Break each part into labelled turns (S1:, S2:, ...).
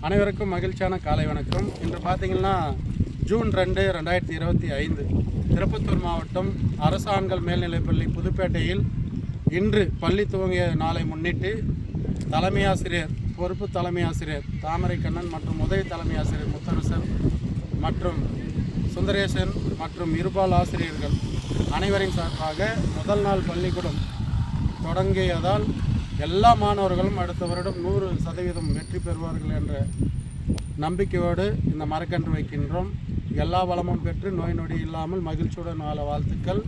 S1: அனைவருக்கும் மகிழ்ச்சியான காலை வணக்கம். இன்று பார்த்தீங்கன்னா ஜூன் 2, 2025 திருப்பத்தூர் மாவட்டம் அரசு ஆண்கள் மேல்நிலைப்பள்ளி புதுப்பேட்டையில் இன்று பள்ளி துவங்கிய நாளை முன்னிட்டு தலைமை ஆசிரியர், பொறுப்பு தலைமை ஆசிரியர் தாமரைக்கண்ணன் மற்றும் உதவி தலைமை ஆசிரியர் முத்தரசன் மற்றும் சுந்தரேசன் மற்றும் இருபால் ஆசிரியர்கள் அனைவரின் சார்பாக முதல் நாள் பள்ளிக்கூடம் தொடங்கியதால் எல்லா மாணவர்களும் அடுத்த வருடம் 100% வெற்றி பெறுவார்கள் என்ற நம்பிக்கையோடு இந்த மரக்கன்று வைக்கின்றோம். எல்லா வளமும் பெற்று நோய் நொடி இல்லாமல் மகிழ்ச்சியுடன் வாழ வாழ்த்துக்கள்.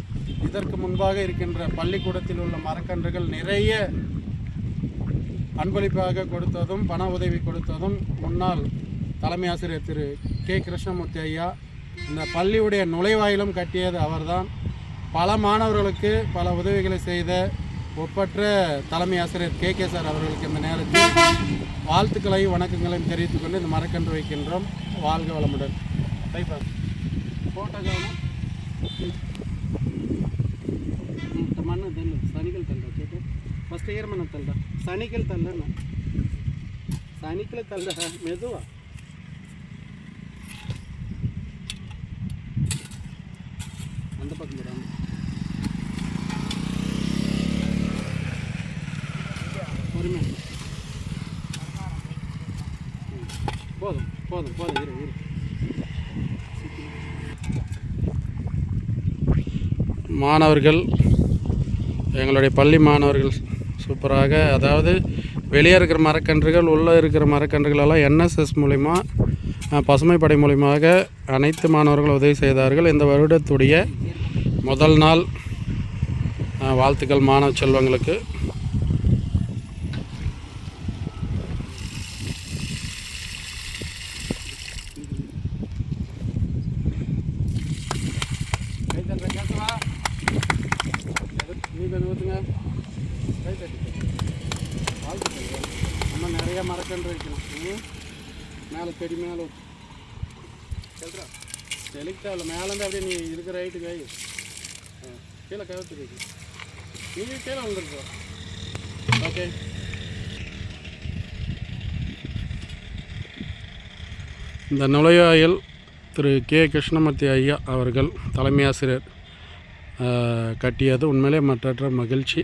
S1: இதற்கு முன்பாக இருக்கின்ற பள்ளிக்கூடத்தில் உள்ள மரக்கன்றுகள் நிறைய அன்பளிப்பாக கொடுத்ததும் பண உதவி கொடுத்ததும் முன்னாள் தலைமை ஆசிரியர் திரு கே கிருஷ்ணமூர்த்தி ஐயா. இந்த பள்ளியுடைய நுழைவாயிலும் கட்டியது அவர்தான். பல மாணவர்களுக்கு பல உதவிகளை செய்த ஒப்பற்ற தலைமை ஆசிரியர் கே சார் அவர்களுக்கு இந்த நேரத்தில் வாழ்த்துக்களையும் வணக்கங்களையும் தெரிவித்துக் கொண்டு இந்த மரக்கன்று வைக்கின்றோம். வாழ்க வளமுடன். மண்ணு தள்ளு, சனிகள் தள்ள கேட்டு ஃபஸ்ட் இயர் மண்ணை தள்ள, சனிகள் தள்ளண்ணா, சனிக்களை தள்ள மெதுவா. அந்த பக்கம் போடாம போதும் போதும் போதும் இரு இரு. மாணவர்கள், எங்களுடைய பள்ளி மாணவர்கள் சூப்பராக, அதாவது வெளியே இருக்கிற மரக்கன்றுகள் உள்ளே இருக்கிற மரக்கன்றுகளெல்லாம் NSS மூலிமா பசுமை படை மூலியமாக அனைத்து மாணவர்கள் உதவி செய்தார்கள். இந்த வருடத்துடைய முதல் நாள் வாழ்த்துக்கள் மாணவ செல்வங்களுக்கு. நம்ம நிறைய மரக்கன்று வைக்கணும். மேலே செடி மேலே தெளிக்காவில் மேலேருந்து அப்படியே நீ இருக்கிற ரைட்டுக்கு வை, கீழே கவுத்து வைக்க, நீங்கள் கீழே வந்துருப்போ. ஓகே, இந்த நுழைவாயில் திரு கே கிருஷ்ணமூர்த்தி ஐயா அவர்கள் தலைமை ஆசிரியர் கட்டியது உண்மையிலே மற்றற்ற மகிழ்ச்சி.